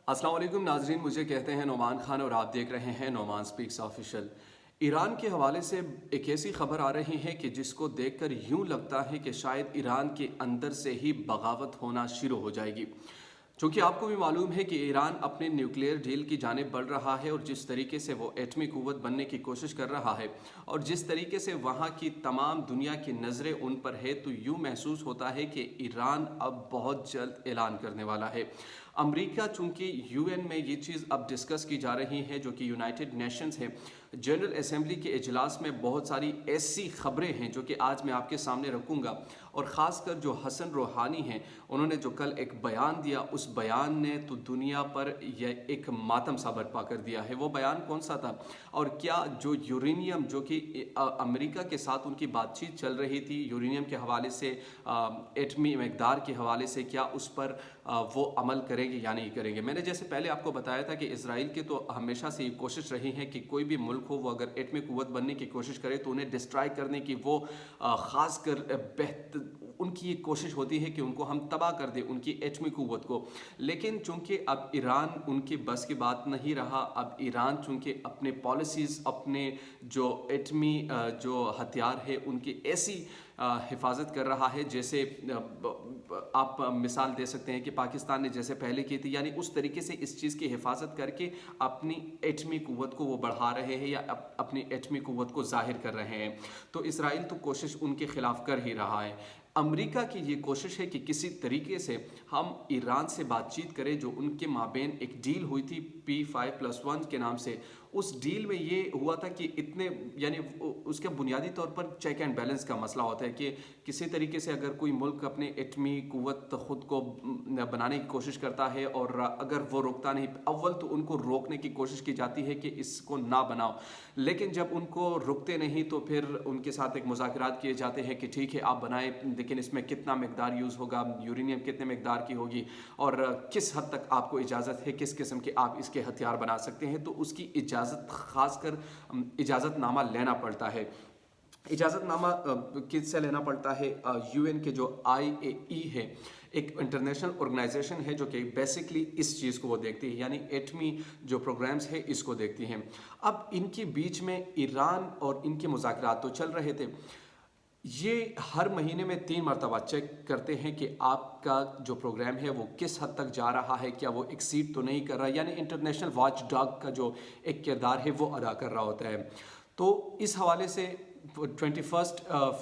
अस्सलाम वालेकुम नाजरीन, मुझे कहते हैं नोमान खान और आप देख रहे हैं नोमान स्पीक्स ऑफिशियल। ईरान के हवाले से एक ऐसी खबर आ रही है कि जिसको देखकर यूं लगता है कि शायद ईरान के अंदर से ही बगावत होना शुरू हो जाएगी। चूँकि आपको भी मालूम है कि ईरान अपने न्यूक्लियर डील की जानिब बढ़ रहा है और जिस तरीके से वो एटमी क़ुव्वत बनने की कोशिश कर रहा है और जिस तरीके से वहाँ की तमाम दुनिया की नज़रें उन पर है, तो यूँ महसूस होता है कि ईरान अब बहुत जल्द ऐलान करने वाला है। अमेरिका, चूँकि यूएन में ये चीज़ अब डिस्कस की जा रही है, जो कि यूनाइटेड नेशंस है, जनरल असेंबली के इजलास में बहुत सारी ऐसी ख़बरें हैं जो कि आज मैं आपके सामने रखूँगा। और ख़ासकर जो हसन रूहानी हैं, उन्होंने जो कल एक बयान दिया, उस बयान ने तो दुनिया पर यह एक मातम सा बर्पा कर दिया है। वो बयान कौन सा था और क्या जो यूरेनियम, जो कि अमेरिका के साथ उनकी बातचीत चल रही थी यूरेनियम के हवाले से, एटमी मकदार के हवाले से, क्या उस पर वो अमल करेंगे या नहीं करेंगे। मैंने जैसे पहले आपको बताया था कि इजराइल की तो हमेशा से ये कोशिश रही है कि कोई भी मुल्क हो, वो अगर एटमी क़ुव्वत बनने की कोशिश करे तो उन्हें डिस्ट्रॉय करने की वो ख़ासकर उनकी ये कोशिश होती है कि उनको हम तबाह कर दें, उनकी एटमी क़ुव्वत को। लेकिन चूंकि अब ईरान उनकी बस की बात नहीं रहा, अब ईरान चूंकि अपने पॉलिसीज़, अपने जो एटमी जो हथियार है उनकी ऐसी हिफाजत कर रहा है, जैसे आप मिसाल दे सकते हैं कि पाकिस्तान ने जैसे पहले की थी, यानी उस तरीके से इस चीज़ की हिफाजत करके अपनी एटमी क़ुव्वत को वो बढ़ा रहे हैं या अपनी एटमी क़ुव्वत को ज़ाहिर कर रहे हैं। तो इसराइल तो कोशिश उनके ख़िलाफ़ कर ही रहा है। अमेरिका की ये कोशिश है कि किसी तरीके से हम ईरान से बातचीत करें। जो उनके माबेन एक डील हुई थी P5+1 के नाम से, उस डील में ये हुआ था कि इतने, यानी उसके बुनियादी तौर पर चेक एंड बैलेंस का मसला होता है कि किसी तरीके से अगर कोई मुल्क अपने एटमी क़ुव्वत ख़ुद को बनाने की कोशिश करता है और अगर वो रुकता नहीं, अव्वल तो उनको रोकने की कोशिश की जाती है कि इसको ना बनाओ, लेकिन जब उनको रुकते नहीं तो फिर उनके साथ एक मुज़ाकरात किए जाते हैं कि ठीक है आप बनाएं, लेकिन इसमें कितना मकदार यूज़ होगा, यूरेनियम कितने मकदार की होगी और किस हद तक आपको इजाज़त है, किस किस्म के आप इसके हथियार बना सकते हैं। तो उसकी इजाज़त, ख़ासकर इजाज़तनामा लेना पड़ता है। इजाज़तनामा किससे लेना पड़ता है? यूएन के जो IAEA है, एक इंटरनेशनल ऑर्गेनाइजेशन है जो कि बेसिकली इस चीज़ को वो देखती है, यानी एटमी जो प्रोग्राम्स है इसको देखती हैं। अब इनके बीच में ईरान और इनके मुज़ाकरात तो चल रहे थे। ये हर महीने में 3 मरतबा चेक करते हैं कि आपका जो प्रोग्राम है वो किस हद तक जा रहा है, क्या वो एक्सीड तो नहीं कर रहा, यानी इंटरनेशनल वॉच डॉग का जो एक किरदार है वो अदा कर रहा होता है। तो इस हवाले से 21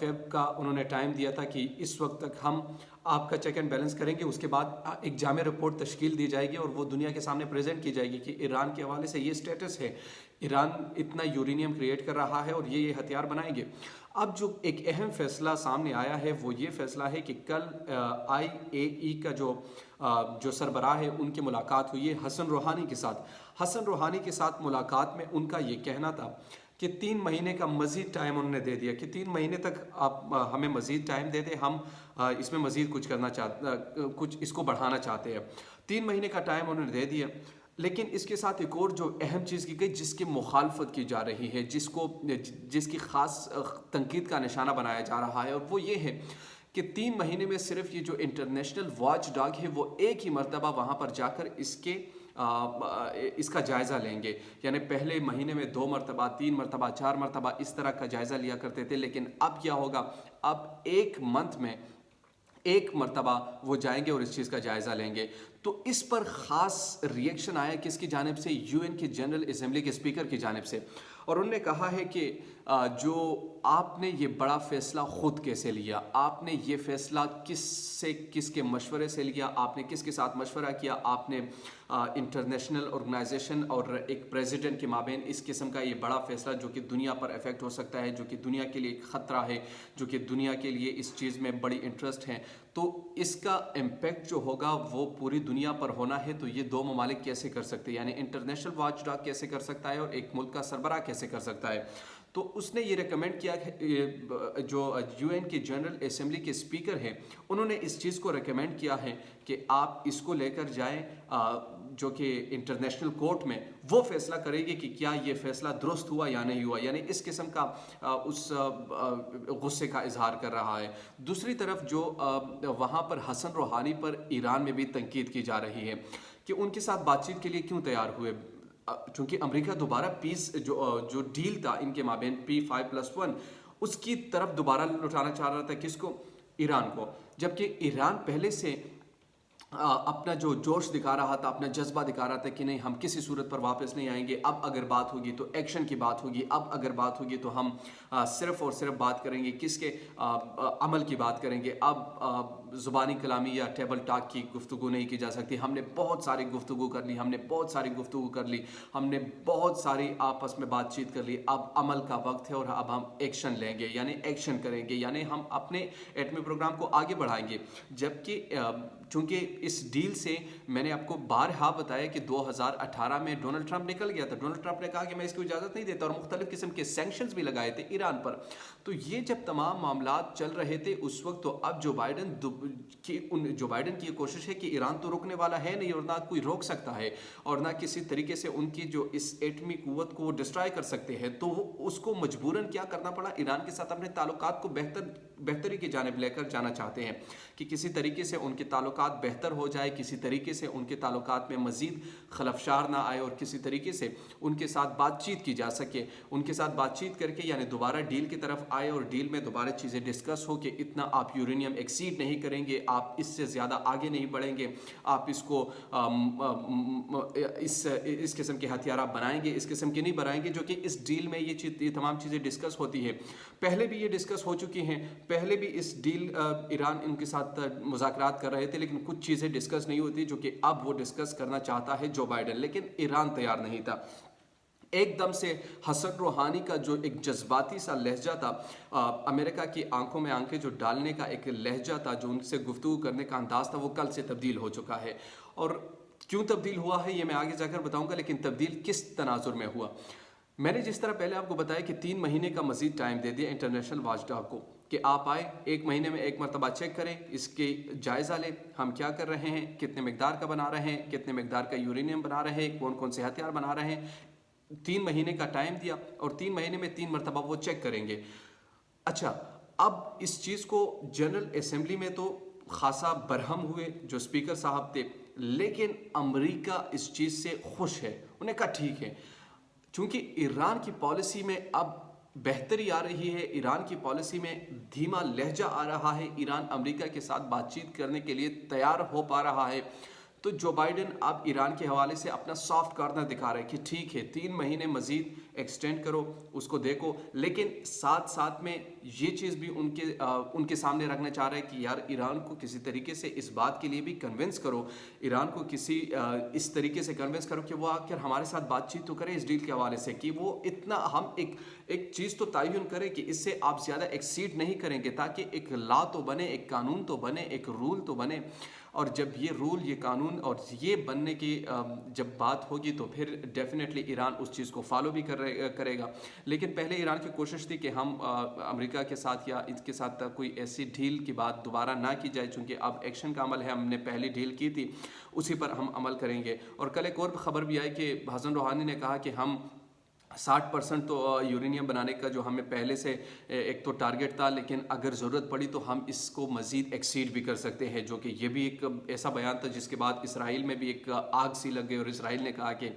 फ़ेब का उन्होंने टाइम दिया था कि इस वक्त तक हम आपका चेक एंड बैलेंस करेंगे, उसके बाद एक जामे रिपोर्ट तश्कील दी जाएगी और वो दुनिया के सामने प्रेजेंट की जाएगी कि ईरान के हवाले से ये स्टेटस है, ईरान इतना यूरेनियम क्रिएट कर रहा है और ये हथियार बनाएंगे। अब जो एक अहम फ़ैसला सामने आया है वो ये फ़ैसला है कि कल IAEA का जो सरबराह है उनकी मुलाकात हुई है हसन रूहानी के साथ। हसन रूहानी के साथ मुलाकात में उनका ये कहना था कि 3 महीने का मज़ीद टाइम उन्होंने दे दिया कि 3 महीने तक आप हमें मज़ीद टाइम दे दें, हम इसमें मज़ीद कुछ करना चाहते, कुछ इसको बढ़ाना चाहते हैं। 3 महीने का टाइम उन्होंने दे दिया, लेकिन इसके साथ एक और जो अहम चीज़ की गई, जिसकी मुखालफत की जा रही है, जिसकी ख़ास तनकीद का निशाना बनाया जा रहा है, और वो ये है कि 3 महीने में सिर्फ ये जो इंटरनेशनल वॉच डॉग है वो एक ही मरतबा वहाँ पर जाकर इसका जायज़ा लेंगे। यानी पहले महीने में 2 मरतबा, 3 मरतबा, 4 मरतबा इस तरह का जायज़ा लिया करते थे, लेकिन अब क्या होगा, अब एक मंथ में एक मरतबा वो जाएंगे और इस चीज़ का जायज़ा लेंगे। तो इस पर ख़ास रिएक्शन आया किसकी जानिब से? यूएन की जनरल असेंबली के स्पीकर की जानिब से, और उन्होंने कहा है कि जो आपने ये बड़ा फ़ैसला ख़ुद कैसे लिया, आपने ये फ़ैसला किसके मशवरे से लिया, आपने किसके साथ मशवरा किया, आपने इंटरनेशनल ऑर्गेनाइजेशन और एक प्रेसिडेंट के माबेन इस किस्म का ये बड़ा फ़ैसला जो कि दुनिया पर इफ़ेक्ट हो सकता है, जो कि दुनिया के लिए ख़तरा है, जो कि दुनिया के लिए इस चीज़ में बड़ी इंटरेस्ट है, तो इसका इम्पेक्ट जो होगा वो पूरी दुनिया पर होना है। तो ये 2 ममालिक कैसे कर सकते हैं, यानी इंटरनेशनल वॉच डॉग कैसे कर सकता है और एक मुल्क का सरबराह कैसे कर सकता है। تو اس نے یہ ریکمینڈ کیا کہ جو UN کی جنرل اسمبلی کے اسپیکر ہیں انہوں نے اس چیز کو ریکمینڈ کیا ہے کہ آپ اس کو لے کر جائیں جو کہ انٹرنیشنل کورٹ میں وہ فیصلہ کرے گی کہ کیا یہ فیصلہ درست ہوا یا نہیں ہوا، یعنی اس قسم کا اس غصے کا اظہار کر رہا ہے۔ دوسری طرف جو وہاں پر حسن روحانی پر ایران میں بھی تنقید کی جا رہی ہے کہ ان کے ساتھ بات چیت کے لیے کیوں تیار ہوئے، چونکہ امریکہ دوبارہ پیس جو ڈیل تھا ان کے مابین P5+1 اس کی طرف دوبارہ لوٹانا چاہ رہا تھا، کس کو؟ ایران کو، جبکہ ایران پہلے سے اپنا جو جوش دکھا رہا تھا، اپنا جذبہ دکھا رہا تھا کہ نہیں ہم کسی صورت پر واپس نہیں آئیں گے، اب اگر بات ہوگی تو ایکشن کی بات ہوگی، اب اگر بات ہوگی تو ہم صرف اور صرف بات کریں گے کس کے عمل کی بات کریں گے، اب زبانی کلامی یا ٹیبل ٹاک کی گفتگو نہیں کی جا سکتی، ہم نے بہت ساری گفتگو کر لی، ہم نے بہت ساری گفتگو کر لی، ہم نے بہت ساری آپس میں بات چیت کر لی، اب عمل کا وقت ہے اور اب ہم ایکشن لیں گے، یعنی ایکشن کریں گے، یعنی ہم اپنے ایٹمی پروگرام کو آگے بڑھائیں گے۔ جبکہ چونکہ اس ڈیل سے میں نے آپ کو بارہا بتایا کہ 2018 میں ڈونلڈ ٹرمپ نکل گیا تھا، ڈونلڈ ٹرمپ نے کہا کہ میں اس کو اجازت نہیں دیتا، اور مختلف قسم کے سینکشنز بھی لگائے تھے ایران پر۔ تو یہ جب تمام معاملات چل رہے تھے اس وقت، تو اب جو بائیڈن کی یہ کوشش ہے کہ ایران تو رکنے والا ہے نہیں اور نہ کوئی روک سکتا ہے، اور نہ کسی طریقے سے ان کی جو اس ایٹمی قوت کو ڈسٹرائے کر سکتے ہیں، تو اس کو مجبوراً کیا کرنا پڑا، ایران کے ساتھ اپنے تعلقات کو بہتری کی جانب لے کر جانا چاہتے ہیں کہ کسی طریقے سے ان کے تعلقات بہتر ہو جائے، کسی طریقے سے ان کے تعلقات میں مزید خلفشار نہ آئے، اور کسی طریقے سے ان کے ساتھ بات چیت کی جا سکے، ان کے ساتھ بات چیت کر کے یعنی دوبارہ ڈیل کی طرف آئے، اور ڈیل میں دوبارہ چیزیں ڈسکس ہو کہ اتنا آپ یورینیم ایکسیڈ نہیں کریں گے، آپ اس سے زیادہ آگے نہیں بڑھیں گے، آپ اس کو اس قسم کے ہتھیار آپ بنائیں گے، اس قسم کے نہیں بنائیں گے، جو کہ اس ڈیل میں یہ تمام چیزیں ڈسکس ہوتی ہیں۔ پہلے بھی یہ ڈسکس ہو چکی ہیں، پہلے بھی اس ڈیل ایران ان کے ساتھ مذاکرات کر رہے تھے، لیکن کچھ چیزیں ڈسکس نہیں ہوتی جو کہ اب وہ ڈسکس کرنا چاہتا ہے جو بائیڈن، لیکن ایران تیار نہیں تھا۔ ایک دم سے حسن روحانی کا جو ایک جذباتی سا لہجہ تھا، امریکہ کی آنکھوں میں آنکھیں جو ڈالنے کا ایک لہجہ تھا، جو ان سے گفتگو کرنے کا انداز تھا، وہ کل سے تبدیل ہو چکا ہے۔ اور کیوں تبدیل ہوا ہے یہ میں آگے جا کر بتاؤں گا، لیکن تبدیل کس تناظر میں ہوا؟ میں نے جس طرح پہلے آپ کو بتایا کہ 3 مہینے کا مزید ٹائم دے دیا انٹرنیشنل واچ ڈاگ کو کہ آپ آئے 1 مہینے میں ایک مرتبہ چیک کریں، اس کے جائزہ لیں، ہم کیا کر رہے ہیں، کتنے مقدار کا بنا رہے ہیں، کتنے مقدار کا یورینیم بنا رہے ہیں، کون کون سے ہتھیار بنا رہے ہیں۔ 3 مہینے کا ٹائم دیا، اور 3 مہینے میں 3 مرتبہ وہ چیک کریں گے۔ اچھا، اب اس چیز کو جنرل اسمبلی میں تو خاصا برہم ہوئے جو اسپیکر صاحب تھے، لیکن امریکہ اس چیز سے خوش ہے، انہیں کہا ٹھیک ہے، چونکہ ایران کی پالیسی میں اب بہتری آ رہی ہے، ایران کی پالیسی میں دھیما لہجہ آ رہا ہے، ایران امریکہ کے ساتھ بات چیت کرنے کے لیے تیار ہو پا رہا ہے، تو جو بائیڈن اب ایران کے حوالے سے اپنا سافٹ کارنر دکھا رہے ہیں کہ ٹھیک ہے 3 مہینے مزید ایکسٹینڈ کرو، اس کو دیکھو، لیکن ساتھ ساتھ میں یہ چیز بھی ان کے سامنے رکھنا چاہ رہے ہیں کہ یار ایران کو کسی طریقے سے اس بات کے لیے بھی کنونس کرو، ایران کو کسی اس طریقے سے کنونس کرو کہ وہ آ کر ہمارے ساتھ بات چیت تو کرے اس ڈیل کے حوالے سے، کہ وہ اتنا ہم ایک چیز تو تعین کرے کہ اس سے آپ زیادہ ایکسیڈ نہیں کریں گے، تاکہ ایک لا تو بنے، ایک قانون تو بنے، ایک رول تو بنے۔ اور جب یہ رول، یہ قانون اور یہ بننے کی جب بات ہوگی تو پھر ڈیفینیٹلی ایران اس چیز کو فالو بھی کرے گا۔ لیکن پہلے ایران کی کوشش تھی کہ ہم امریکہ کے ساتھ یا اس کے ساتھ کوئی ایسی ڈیل کی بات دوبارہ نہ کی جائے، چونکہ اب ایکشن کا عمل ہے، ہم نے پہلی ڈیل کی تھی اسی پر ہم عمل کریں گے۔ اور کل ایک اور خبر بھی آئی کہ حسن روحانی نے کہا کہ ہم 60% تو یورینیم بنانے کا جو ہمیں پہلے سے ایک تو ٹارگٹ تھا، لیکن اگر ضرورت پڑی تو ہم اس کو مزید ایکسیڈ بھی کر سکتے ہیں، جو کہ یہ بھی ایک ایسا بیان تھا جس کے بعد اسرائیل میں بھی ایک آگ سی لگ گئی، اور اسرائیل نے کہا کہ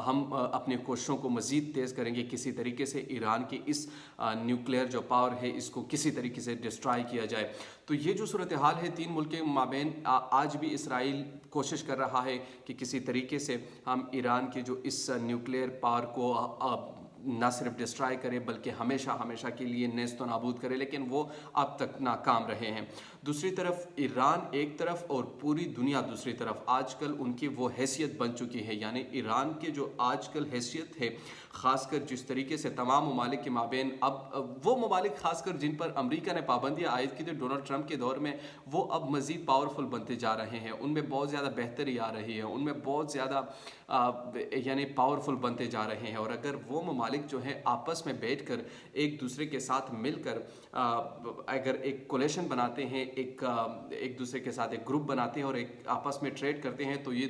ہم اپنی کوششوں کو مزید تیز کریں گے، کسی طریقے سے ایران کی اس نیوکلیئر جو پاور ہے اس کو کسی طریقے سے ڈسٹرائی کیا جائے۔ تو یہ جو صورتحال ہے 3 ملک کے مابین، آج بھی اسرائیل کوشش کر رہا ہے کہ کسی طریقے سے ہم ایران کی جو اس نیوکلیئر پاور کو نہ صرف ڈسٹرائی کرے بلکہ ہمیشہ کے لیے نیست و نابود کرے، لیکن وہ اب تک ناکام رہے ہیں۔ दूसरी तरफ ईरान एक तरफ और पूरी दुनिया दूसरी तरफ, आजकल उनकी वो हैसियत बन चुकी है। यानी ईरान के जो आजकल हैसियत है, ख़ासकर जिस तरीके से तमाम ममालिक के माबेन, अब वो ममालिक ख़ासकर जिन पर अमेरिका ने पाबंदियाँ आयद की थी डोनाल्ड ट्रंप के दौर में, वो अब मज़ीद पावरफुल बनते जा रहे हैं, उनमें बहुत ज़्यादा बेहतरी आ रही है, उनमें बहुत ज़्यादा यानी पावरफुल बनते जा रहे हैं। और अगर वो ममालिक जो है आपस में बैठ कर एक दूसरे के साथ मिलकर अगर एक कोलेशन बनाते हैं, एक दूसरे के साथ एक ग्रुप बनाते हैं और एक आपस में ट्रेड करते हैं, तो ये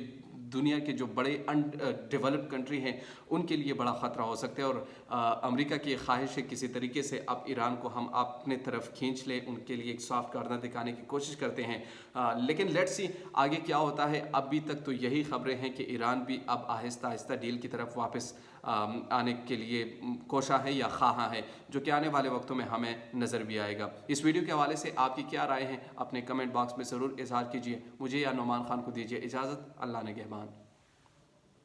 दुनिया के जो बड़े अनडेवलप्ड कंट्री हैं उनके लिए बड़ा ख़तरा हो सकता है। और अमेरिका की ख्वाहिश है किसी तरीके से अब ईरान को हम अपने तरफ खींच लें, उनके लिए एक सॉफ्ट कॉर्नर दिखाने की कोशिश करते हैं। लेकिन लेट्स सी आगे क्या होता है। अभी तक तो यही खबरें हैं कि ईरान भी अब आहिस्ता आहिस्ता डील की तरफ वापस आने के लिए कोशा है या ख़्वाहा है, जो कि आने वाले वक्तों में हमें नज़र भी आएगा। इस वीडियो के हवाले से आपकी क्या राय है अपने कमेंट बॉक्स में ज़रूर इज़हार कीजिए। मुझे या नोमान खान को दीजिए इजाज़त। अल्लाह ने रहमान।